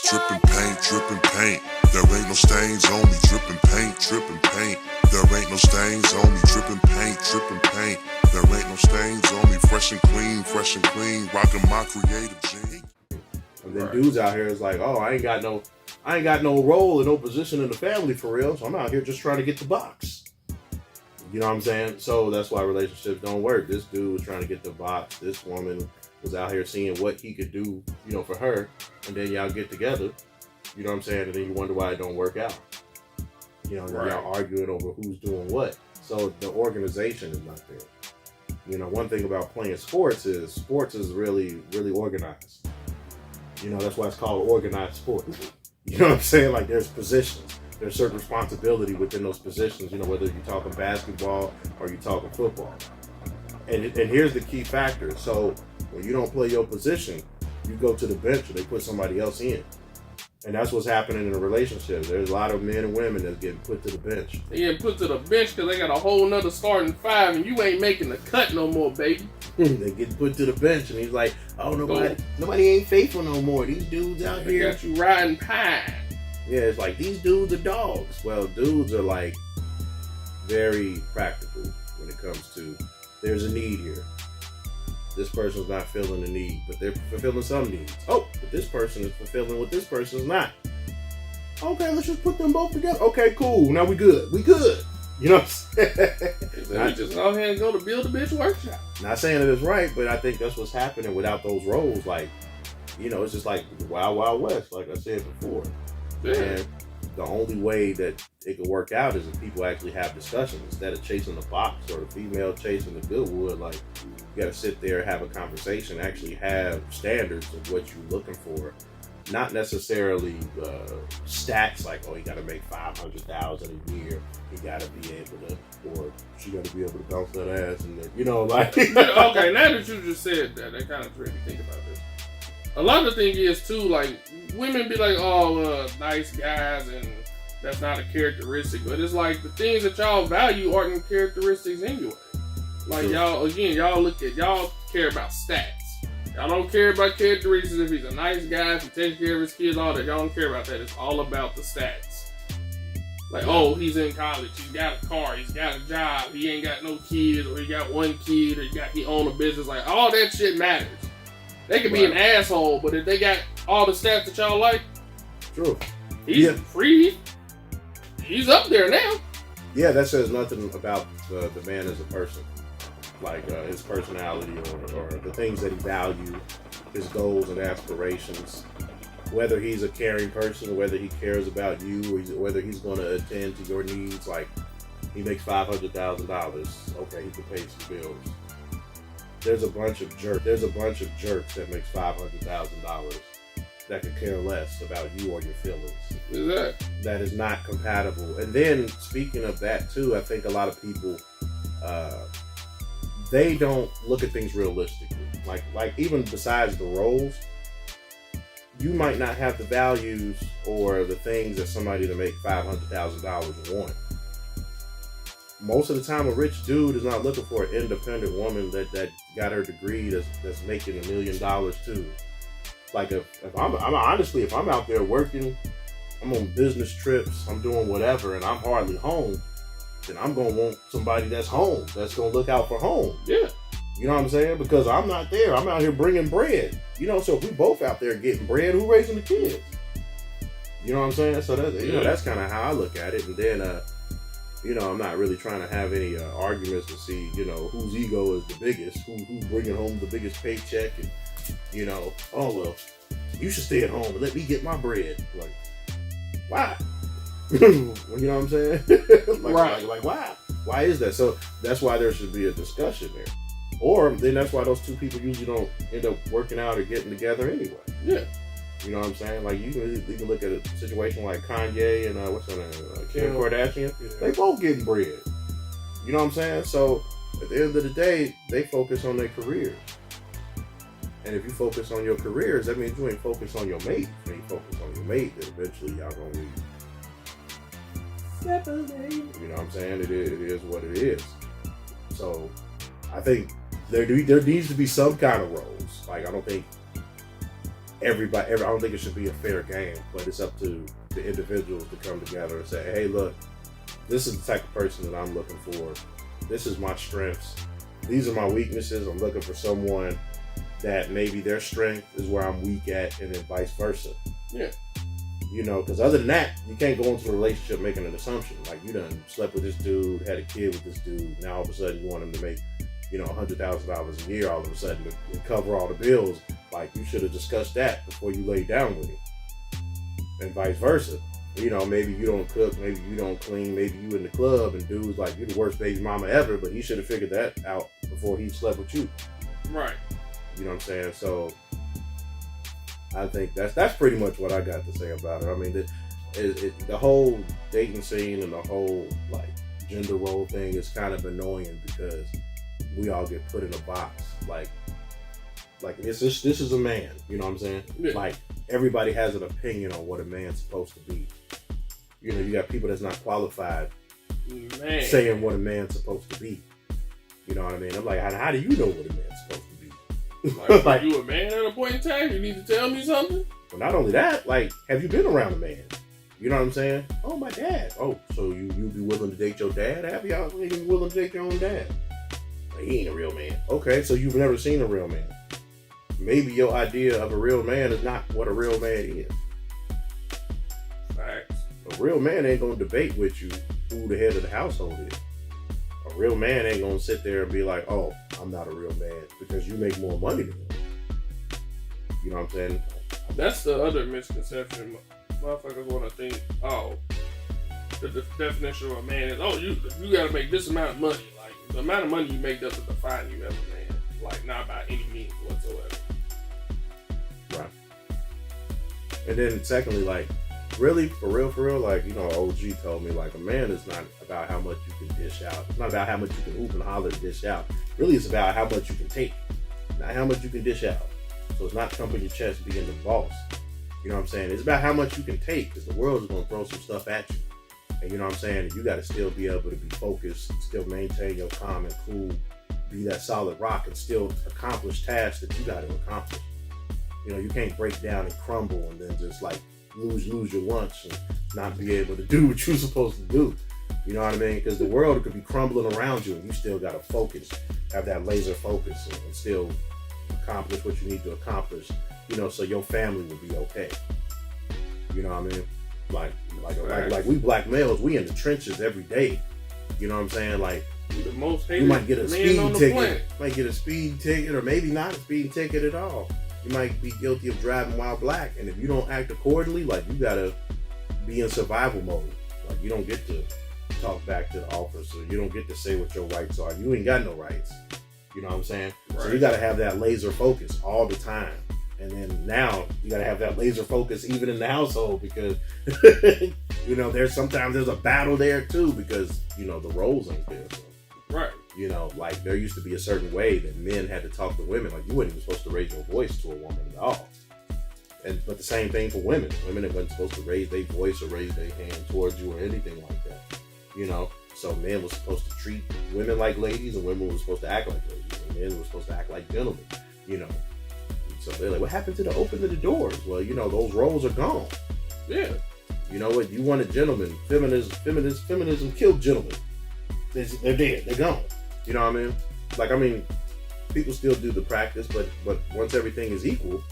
dripping paint, dripping paint. There ain't no stains on me, dripping paint, dripping paint. There ain't no stains on me, dripping paint, dripping paint. There ain't no stains on me, fresh and clean, rocking my creative jeans. And then dudes out here is like, oh, I ain't got no role and no position in the family for real, so I'm out here just trying to get the box. You know what I'm saying? So that's why relationships don't work. This dude was trying to get the box. This woman was out here seeing what he could do, for her. And then y'all get together. You know what I'm saying? And then you wonder why it don't work out. Right. Y'all arguing over who's doing what. So the organization is not there. One thing about playing sports is really, really organized. That's why it's called organized sport. You know what I'm saying? Like there's positions. There's certain responsibility within those positions, whether you're talking basketball or you're talking football. And here's the key factor. So when you don't play your position, you go to the bench or they put somebody else in. And that's what's happening in a relationship. There's a lot of men and women that's getting put to the bench. They get put to the bench because they got a whole nother starting five and you ain't making the cut no more, baby. They get put to the bench and he's like, oh, nobody ain't faithful no more. These dudes out here got you riding pine. Yeah, it's like these dudes are dogs. Well, dudes are like very practical when it comes to there's a need here. This person's not filling the need, but they're fulfilling some needs. Oh, but this person is fulfilling what this person's not. Okay, let's just put them both together. Okay, cool. Now we good. You know what I'm saying? So just go ahead and go to Build a Bitch Workshop. Not saying that it's right, but I think that's what's happening without those roles. Like, it's just like the Wild Wild West, like I said before. Yeah. And the only way that it could work out is if people actually have discussions instead of chasing the box or the female chasing the good wood. Like, you got to sit there, have a conversation, actually have standards of what you're looking for. Not necessarily stats like, oh, you got to make $500,000 a year. You got to be able to, or she got to be able to bounce that ass, and then, like. Okay, now that you just said that kind of made me think about this. A lot of the thing is too, like women be like, oh, nice guys, and that's not a characteristic. But it's like the things that y'all value aren't characteristics anyway. Like y'all care about stats. Y'all don't care about characteristics. If he's a nice guy, if he takes care of his kids, all that. Y'all don't care about that. It's all about the stats. Like, oh, he's in college. He's got a car. He's got a job. He ain't got no kids, or he got one kid, or he own a business. Like, all that shit matters. They could be an asshole, but if they got all the stats that y'all like, true. He's free. He's up there now. Yeah, that says nothing about the man as a person. Like his personality or the things that he values, his goals and aspirations, whether he's a caring person, whether he cares about you, or whether he's going to attend to your needs. Like, he makes $500,000. Okay, he can pay some bills. There's a bunch of jerks that makes $500,000 that could care less about you or your feelings. That is not compatible. And then, speaking of that too, I think a lot of people, they don't look at things realistically. Like even besides the roles, you might not have the values or the things that somebody to make $500,000 want. Most of the time, a rich dude is not looking for an independent woman that got her degree that's making $1 million too. Like if I'm out there working, I'm on business trips, I'm doing whatever, and I'm hardly home, then I'm gonna want somebody that's home, that's gonna look out for home. Yeah. You know what I'm saying? Because I'm not there. I'm out here bringing bread. So if we both out there getting bread, who raising the kids? You know what I'm saying? So that's kind of how I look at it. And then, I'm not really trying to have any arguments to see, whose ego is the biggest, who's bringing home the biggest paycheck, and, oh, well, you should stay at home and let me get my bread. Like, why? You know what I'm saying? Like, why? Why is that? So that's why there should be a discussion there. Or then that's why those two people usually don't end up working out or getting together anyway. Yeah. You know what I'm saying? Like, you can look at a situation like Kanye and what's her name? Kim Kardashian. Yeah. They both getting bread. You know what I'm saying? So at the end of the day, they focus on their careers. And if you focus on your careers, that means you ain't focused on your mate. If you ain't focused on your mate, then eventually y'all gonna leave. Separately. You know what I'm saying? It is what it is. So I think there needs to be some kind of roles. Like, I don't think everybody. I don't think it should be a fair game, but it's up to the individuals to come together and say, "Hey, look, this is the type of person that I'm looking for. This is my strengths. These are my weaknesses. I'm looking for someone that maybe their strength is where I'm weak at, and then vice versa." Yeah. You know, because other than that, you can't go into a relationship making an assumption. Like, you done slept with this dude, had a kid with this dude. Now all of a sudden you want him to make, $100,000 a year all of a sudden to cover all the bills. Like, you should have discussed that before you laid down with him. And vice versa. You know, maybe you don't cook, maybe you don't clean, maybe you in the club and dude's like, you're the worst baby mama ever, but he should have figured that out before he slept with you. Right. You know what I'm saying? So I think that's pretty much what I got to say about it. I mean, the whole dating scene and the whole like gender role thing is kind of annoying because we all get put in a box. Like this is a man. You know what I'm saying? Yeah. Like everybody has an opinion on what a man's supposed to be. You know, you got people that's not qualified saying what a man's supposed to be. You know what I mean? I'm like, how do you know what a man's supposed to be? Like, you a man at a point in time? You need to tell me something? Well, not only that, like, have you been around a man? You know what I'm saying? Oh, my dad. Oh, so you be willing to date your dad? Have y'all even willing to date your own dad? Like, he ain't a real man. Okay, so you've never seen a real man. Maybe your idea of a real man is not what a real man is. Facts. A real man ain't gonna debate with you who the head of the household is. A real man ain't gonna sit there and be like, "Oh, I'm not a real man because you make more money than me." You know what I'm saying? That's the other misconception. Motherfuckers want to think, oh, the definition of a man is, oh, you got to make this amount of money. Like, the amount of money you make doesn't define you as a man. Like, not by any means whatsoever. Right. And then secondly, like, really, for real, like, OG told me, like, a man is not about how much you can dish out. It's not about how much you can hoop and holler and dish out. Really, it's about how much you can take, not how much you can dish out. So it's not thumping your chest being the boss. You know what I'm saying? It's about how much you can take, because the world is going to throw some stuff at you. And you know what I'm saying? You got to still be able to be focused, still maintain your calm and cool, be that solid rock, and still accomplish tasks that you got to accomplish. You know, you can't break down and crumble and then just like lose your lunch and not be able to do what you're supposed to do. You know what I mean? Because the world could be crumbling around you and you still got to focus, have that laser focus and still accomplish what you need to accomplish, so your family will be okay. You know what I mean? Like we black males, we in the trenches every day. You know what I'm saying? Like, the most hated you might get a speeding ticket. Planet. Might get a speeding ticket, or maybe not a speeding ticket at all. You might be guilty of driving while black, and if you don't act accordingly, like, you gotta be in survival mode. Like, you don't get to talk back to the officer. You don't get to say what your rights are. You ain't got no rights. You know what I'm saying? Right. So you gotta have that laser focus all the time. And then now you gotta have that laser focus even in the household, because there's a battle there too, because the roles ain't there. So. Right. Like, there used to be a certain way that men had to talk to women. Like, you weren't even supposed to raise your voice to a woman at all. But the same thing for women. Women that weren't supposed to raise their voice or raise their hand towards you or anything like that. So men were supposed to treat women like ladies, and women were supposed to act like ladies, and men were supposed to act like gentlemen. So they're like, what happened to the open of the doors? Well, those roles are gone. Yeah. You know what? You want a gentleman. Feminism killed gentlemen. They're dead. They're gone. You know what I mean? Like, people still do the practice, but once everything is equal,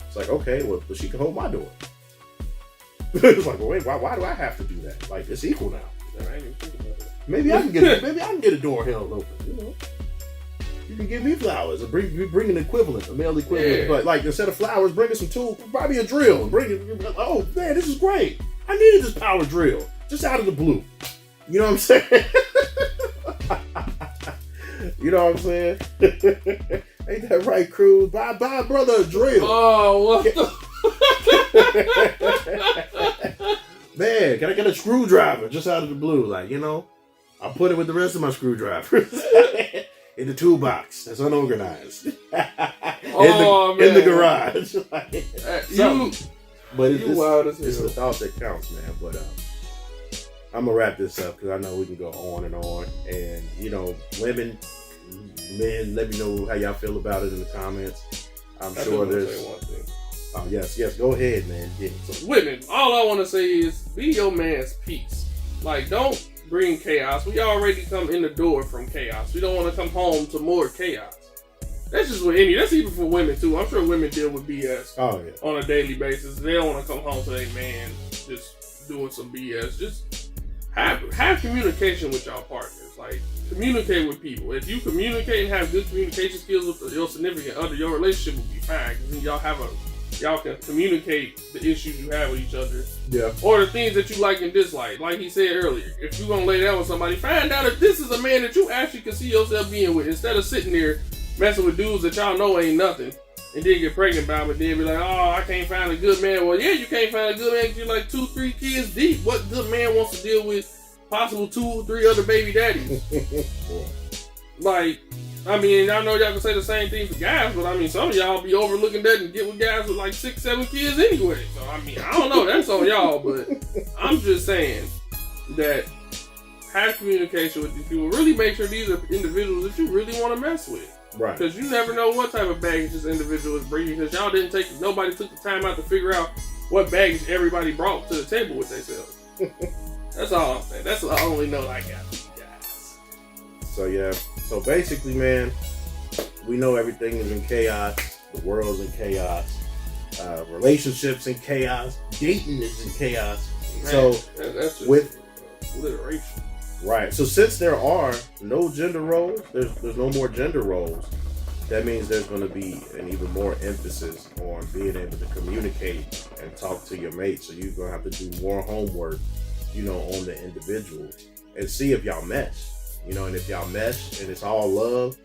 it's like, okay, well, but she can hold my door. It's like, well, wait, why do I have to do that? Like, it's equal now. I didn't even think about it. Maybe I can get a door held open. You can give me flowers and bring an equivalent, a male equivalent. Yeah. But like, instead of flowers, bring us some tools, buy me a drill and bring it. Oh man, this is great. I needed this power drill just out of the blue. You know what I'm saying? You know what I'm saying? Ain't that right, Cruz? Buy brother a drill. Oh, what the? Man, can I get a screwdriver just out of the blue? Like, I'll put it with the rest of my screwdrivers in the toolbox that's unorganized. In the garage. But it's the thought that counts, man. But I'm gonna wrap this up because I know we can go on and on. And women, men, let me know how y'all feel about it in the comments. I'm sure there's. Oh, yes. Go ahead, man. Yeah. So women, all I want to say is be your man's peace. Like, don't bring chaos. We already come in the door from chaos. We don't want to come home to more chaos. That's just what that's even for women too. I'm sure women deal with BS on a daily basis. They don't want to come home to their man just doing some BS. Just have communication with y'all partners. Like, communicate with people. If you communicate and have good communication skills with your significant other, your relationship will be fine. Because y'all can communicate the issues you have with each other. Yeah. Or the things that you like and dislike. Like he said earlier, if you're gonna lay down with somebody, find out if this is a man that you actually can see yourself being with, instead of sitting there messing with dudes that y'all know ain't nothing, and then get pregnant by him, and then be like, oh, I can't find a good man. Well, yeah, you can't find a good man because you're like 2-3 kids deep. What good man wants to deal with possible 2-3 other baby daddies? Like, I mean, I know y'all can say the same thing for guys, but I mean, some of y'all be overlooking that and get with guys with like 6-7 kids anyway. So, I mean, I don't know. That's on y'all, but I'm just saying that have communication with these people. Really make sure these are individuals that you really want to mess with. Right. Because you never know what type of baggage this individual is bringing. Because nobody took the time out to figure out what baggage everybody brought to the table with themselves. That's all I'm saying. That's the only note I got for you guys. So yeah. So basically, man, we know everything is in chaos. The world's in chaos. Relationships in chaos. Dating is in chaos. Man, so that's just with alliteration. Right. So since there are no gender roles, there's no more gender roles. That means there's going to be an even more emphasis on being able to communicate and talk to your mate. So you're going to have to do more homework, on the individual and see if y'all mesh. And if y'all mesh and it's all love,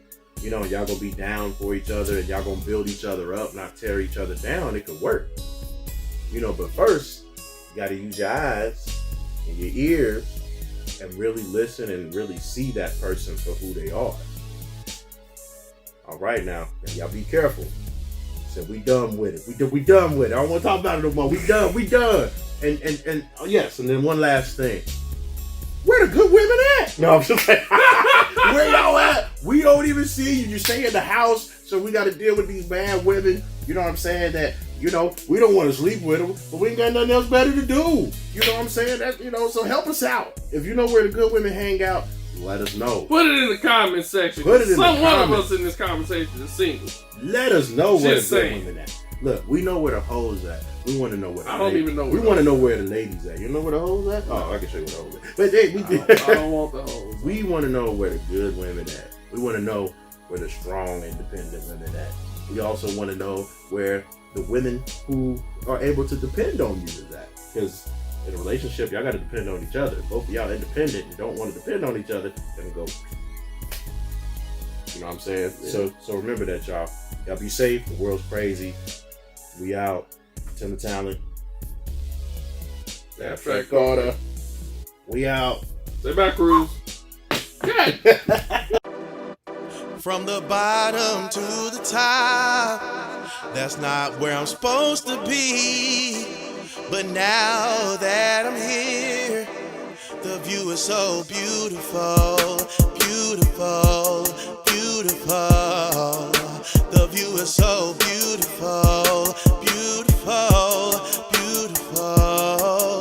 y'all going to be down for each other and y'all going to build each other up, not tear each other down. It could work. But first, you got to use your eyes and your ears and really listen and really see that person for who they are. All right, now y'all be careful. So we done with it. We done with it. I don't want to talk about it no more. We done. And yes, and then one last thing. Where the good women at? No, I'm just like, where y'all at? We don't even see you. You stay in the house, so we got to deal with these bad women. You know what I'm saying? That, we don't want to sleep with them, but we ain't got nothing else better to do. You know what I'm saying? That, so help us out. If you know where the good women hang out, let us know. Put it in the comment section. One of us in this conversation is single. Let us know where the good women at. Look, we know where the hoes at. We want to know where the I don't even know. We want to know where the ladies at. You know where the hoes at? Oh, I can show you where the hoes at. But I don't want the hoes. We want to know where the good women at. We want to know where the strong, independent women at. We also want to know where the women who are able to depend on you is at. Because in a relationship, y'all got to depend on each other. Both of y'all independent and don't want to depend on each other, then go. You know what I'm saying? Yeah. So remember that, y'all. Y'all be safe. The world's crazy. We out. Tim the Talent. That's right, Carter. We out. Stay back, Cruz. Good. From the bottom to the top, that's not where I'm supposed to be. But now that I'm here, the view is so beautiful, beautiful, beautiful. The view is so beautiful, beautiful, beautiful.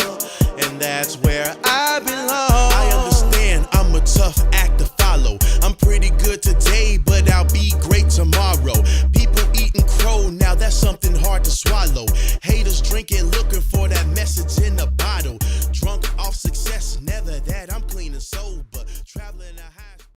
And that's where I belong. I understand I'm a tough act to follow. I'm pretty good today, but I'll be great tomorrow. People eating crow, now that's something hard to swallow.